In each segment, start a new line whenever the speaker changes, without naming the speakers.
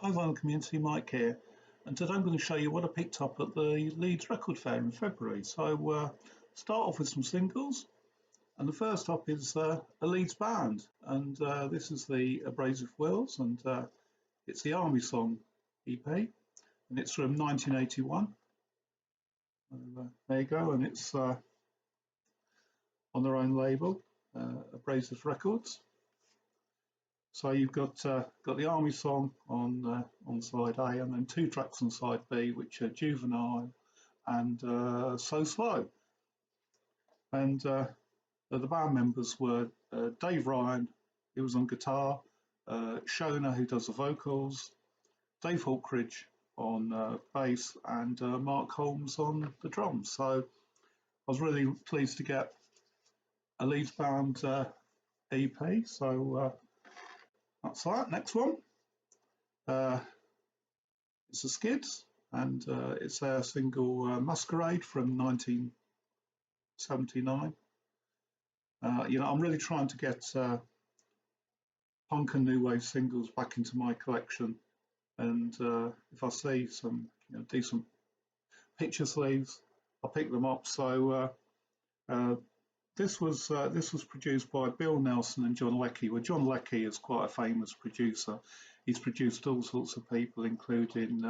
Hi Vinyl Community, Mike here, and today I'm going to show you what I picked up at the Leeds Record Fair in February. So start off with some singles, and the first up is a Leeds band, and this is the Abrasive Wheels, and it's the Army Song EP, and it's from 1981. There you go, and it's on their own label, Abrasive Records. So you've got the Army Song on side A, and then two tracks on side B, which are Juvenile and So Slow. And the band members were Dave Ryan, who was on guitar, Shona, who does the vocals, Dave Hawkridge on bass, and Mark Holmes on the drums. So I was really pleased to get a Leeds band EP. So that's that. Next one. It's the Skids, and it's their single Masquerade from 1979. I'm really trying to get punk and new wave singles back into my collection, and if I see some decent picture sleeves, I'll pick them up. So this was produced by Bill Nelson and John Leckie. Well, John Leckie is quite a famous producer. He's produced all sorts of people, including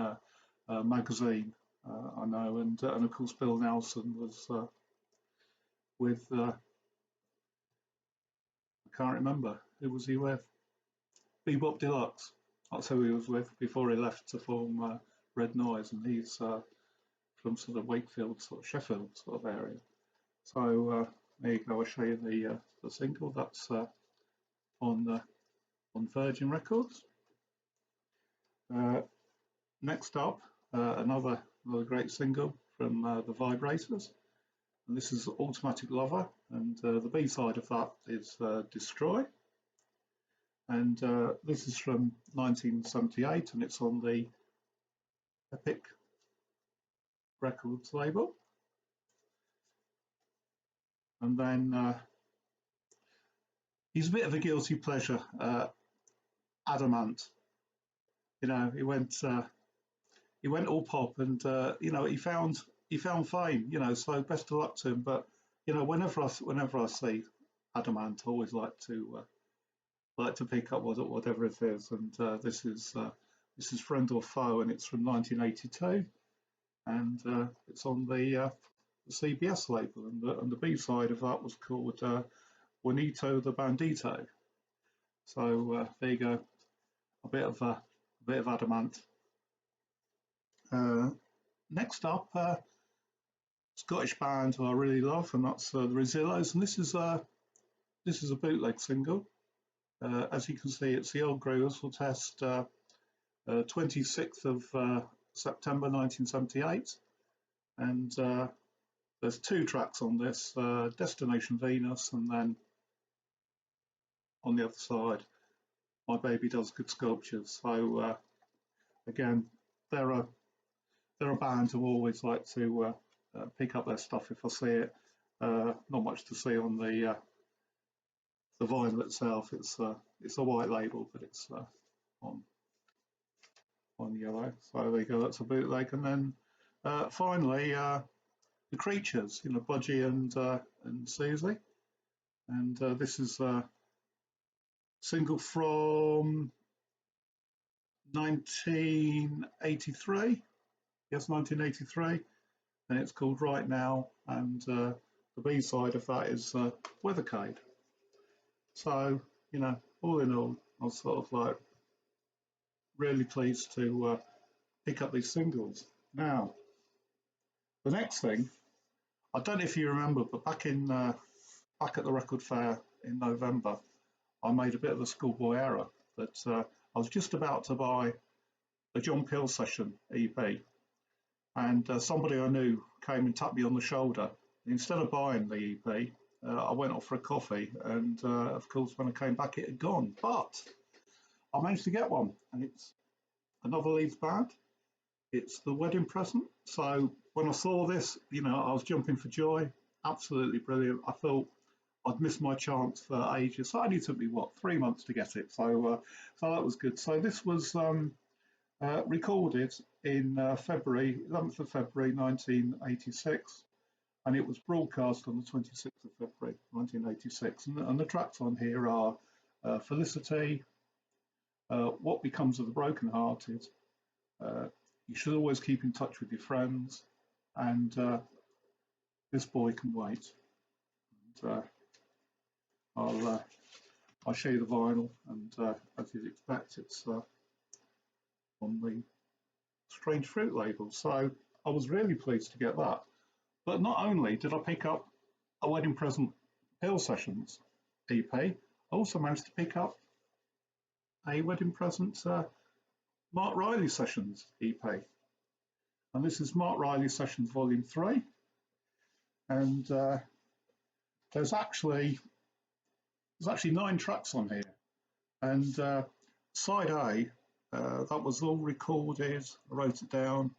Magazine, I know, and of course Bill Nelson was with I can't remember, who was he with? Bebop Deluxe. That's who he was with before he left to form Red Noise, and he's from sort of Wakefield, sort of Sheffield sort of area. So there you go. I'll show you the single that's on Virgin Records. Next up, another great single from the Vibrators, and this is Automatic Lover, and the B side of that is Destroy, and this is from 1978, and it's on the Epic Records label. And then he's a bit of a guilty pleasure, Adamant. He went all pop, and he found fame. So best of luck to him. But whenever I see Adamant, I always like to pick up whatever it is. And this is Friend or Foe, and it's from 1982, and it's on the CBS label, and the B side of that was called Juanito the Bandito. So there you go, a bit of Adamant. Next up, Scottish band who I really love, and that's the Rezillos, and this is a bootleg single. As you can see, it's the Old Growers Will Test, 26th of September 1978, and there's two tracks on this, Destination Venus, and then on the other side, My Baby Does Good Sculptures. So again, they're a band who always like to pick up their stuff if I see it. Not much to see on the vinyl itself. It's a white label, but it's on yellow. So there you go. That's a bootleg, and then finally. The Creatures, Budgie and Susie, and this is a single from 1983. Yes, 1983, and it's called Right Now, and the B side of that is Weathercade. So all in all, I was sort of like really pleased to pick up these singles. Now, the next thing, I don't know if you remember, but back at the record fair in November, I made a bit of a schoolboy error that I was just about to buy a John Peel Session EP, and somebody I knew came and tapped me on the shoulder. Instead of buying the EP, I went off for a coffee, and of course when I came back it had gone, but I managed to get one, and it's another Leeds band. It's the wedding present. So when I saw this, I was jumping for joy. Absolutely brilliant. I thought I'd missed my chance for ages. So it only took me 3 months to get it. So that was good. So this was recorded in February, 11th of February 1986, and it was broadcast on the 26th of February 1986. And the tracks on here are Felicity, What Becomes of the Brokenhearted, You Should Always Keep in Touch with Your Friends, and This Boy Can Wait. And, I'll show you the vinyl, and as you'd expect, it's on the Strange Fruit label. So I was really pleased to get that. But not only did I pick up a Wedding Present Peel Sessions EP, I also managed to pick up a Wedding Present Mark Riley Sessions EP. And this is Mark Riley Sessions Volume 3. And there's actually 9 tracks on here. And side A, that was all recorded, I wrote it down,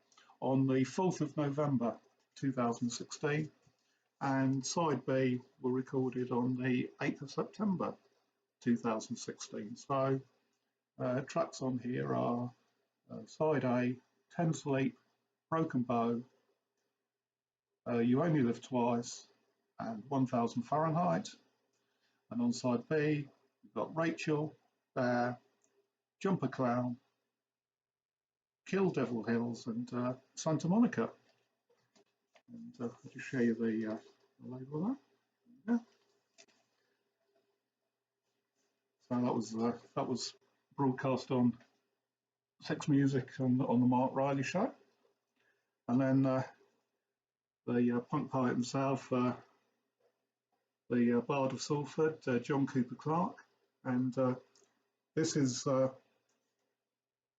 on the 4th of November 2016. And side B were recorded on the 8th of September 2016. So tracks on here are side A, 10 Sleep, Broken Bow, You Only Live Twice, and 1000 Fahrenheit. And on side B, you've got Rachel, Bear, Jumper Clown, Kill Devil Hills, and Santa Monica. And I'll just show you the label there. So that was broadcast on Sex Music on the Mark Riley show. And then the punk poet himself, the Bard of Salford, John Cooper Clarke, and this is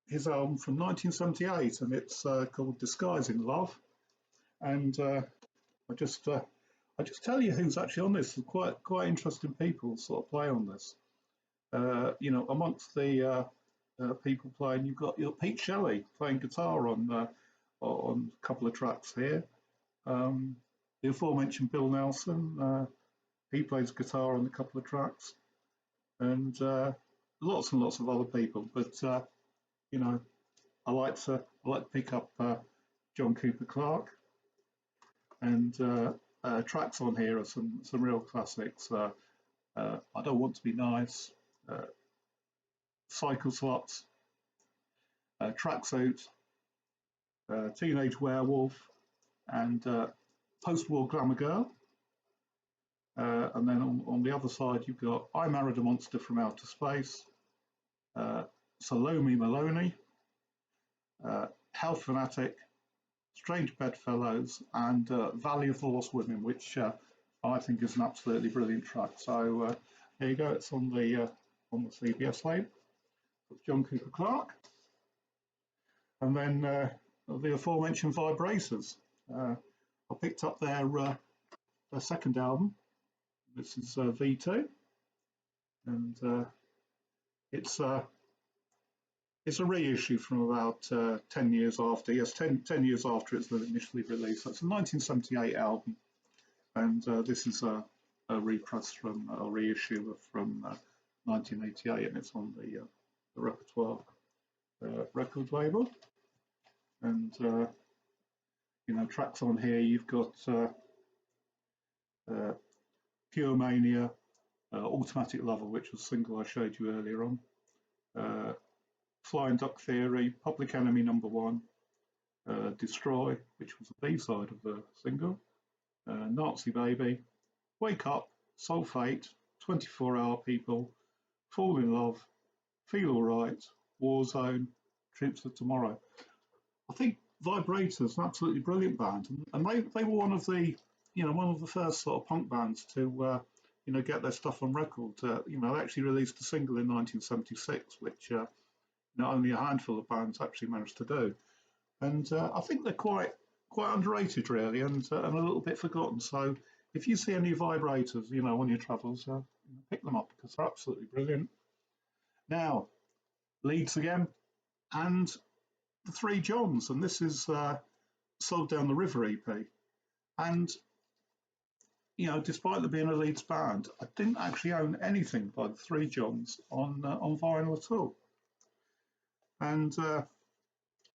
his album from 1978, and it's called Disguising Love. And I just tell you who's actually on this. Quite interesting people sort of play on this. You know, amongst the people playing, you've got Pete Shelley playing guitar on a couple of tracks here. The aforementioned Bill Nelson, he plays guitar on a couple of tracks, and lots and lots of other people. But you know, I like to pick up John Cooper Clarke, and tracks on here are some real classics. I Don't Want to Be Nice, Cycle Slots, Tracksuit, Teenage Werewolf, and Post-War Glamour Girl. And then on the other side, you've got I Married a Monster from Outer Space, Salome Maloney, Health Fanatic, Strange Bedfellows, and Valley of the Lost Women, which I think is an absolutely brilliant track. So there you go. It's on the CBS label. It's John Cooper Clarke, and then the aforementioned Vibrators. I picked up their second album. This is V2, and it's a reissue from about 10 years after. Yes, 10 years after it's initially released. So it's a 1978 album, and this is a repress from a reissue from 1988, and it's on the Repertoire record label. And you know, tracks on here, you've got Pure Mania, Automatic Lover, which was a single I showed you earlier on, Flying Duck Theory, Public Enemy #1, Destroy, which was the B-side of the single, Nazi Baby, Wake Up, Soul Fate, 24 Hour People, Fall in Love, Feel Alright, Warzone, Troops of Tomorrow. I think Vibrators, an absolutely brilliant band, and they were one of the first sort of punk bands to get their stuff on record. They actually released a single in 1976, which only a handful of bands actually managed to do. And I think they're quite underrated, really, and a little bit forgotten. So if you see any Vibrators, on your travels, pick them up because they're absolutely brilliant. Now, Leeds again, and the Three Johns, and this is Sold Down the River EP. And despite there being a Leeds band, I didn't actually own anything by the Three Johns on vinyl at all. And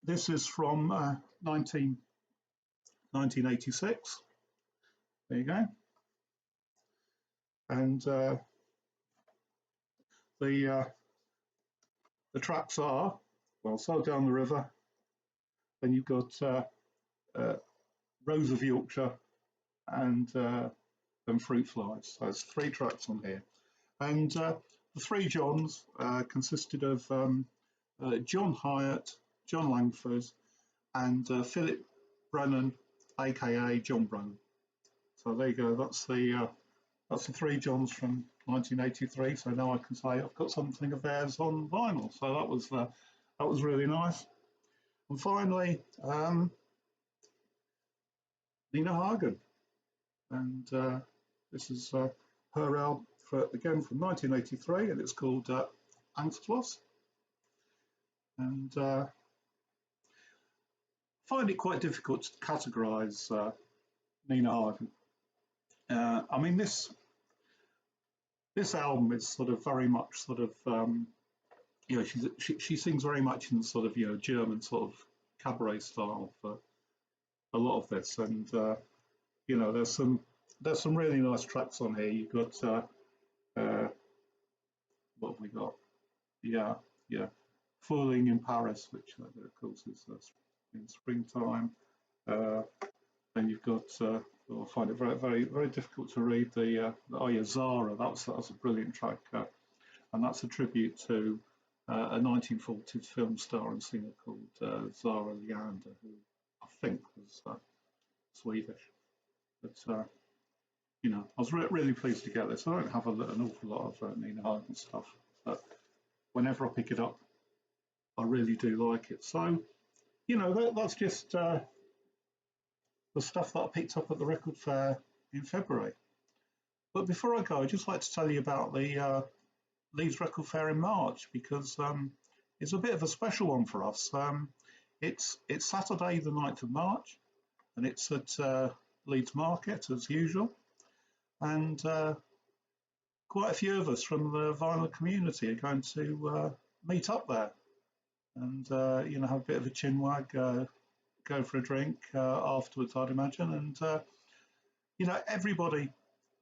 This is from 1986. There you go. And the tracks are, well, so down the river, then you've got Rose of Yorkshire and fruit flies. So there's 3 tracks on here. And the 3 Johns consisted of John Hyatt, John Langford, and Philip Brennan, aka John Brennan. So there you go. That's the 3 Johns from 1983. So now I can say I've got something of theirs on vinyl. So that was really nice. And finally, Nina Hagen, and this is her album again from 1983, and it's called Angstlos. And find it quite difficult to categorise Nina Hagen. I mean, this album is sort of very much sort of you know, she sings very much in sort of, you know, German sort of cabaret style for a lot of this, and you know, there's some really nice tracks on here. You've got what have we got? Yeah, Fooling in Paris, which of course is in springtime. Then you've got, I find it very difficult to read the oh yeah, Zara. That's a brilliant track, and that's a tribute to a 1940s film star and singer called Zara Leander, who I think was Swedish. But you know, I was really pleased to get this. I don't have an awful lot of Nina Hagen stuff, but whenever I pick it up, I really do like it. So, you know, that's just the stuff that I picked up at the record fair in February. But before I go, I'd just like to tell you about the Leeds Record Fair in March, because it's a bit of a special one for us. It's Saturday the 9th of March, and it's at Leeds Market as usual. And quite a few of us from the vinyl community are going to meet up there and you know, have a bit of a chinwag, go for a drink afterwards, I'd imagine. And you know, everybody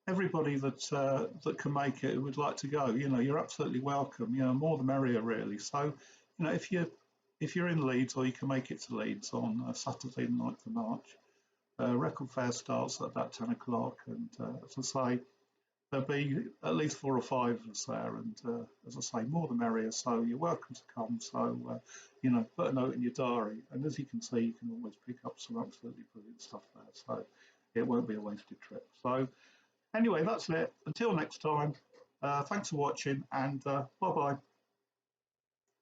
that can make it, who would like to go, you know, you're absolutely welcome. You know, more the merrier, really. So, you know, if you're in Leeds, or you can make it to Leeds on Saturday, the 9th of March, record fair starts at about 10 o'clock, and as I say, there'll be at least 4 or 5 of us there, and as I say, more the merrier. So you're welcome to come. So you know, put a note in your diary, and as you can see, you can always pick up some absolutely brilliant stuff there. So it won't be a wasted trip. So anyway, that's it. Until next time, thanks for watching, and bye bye.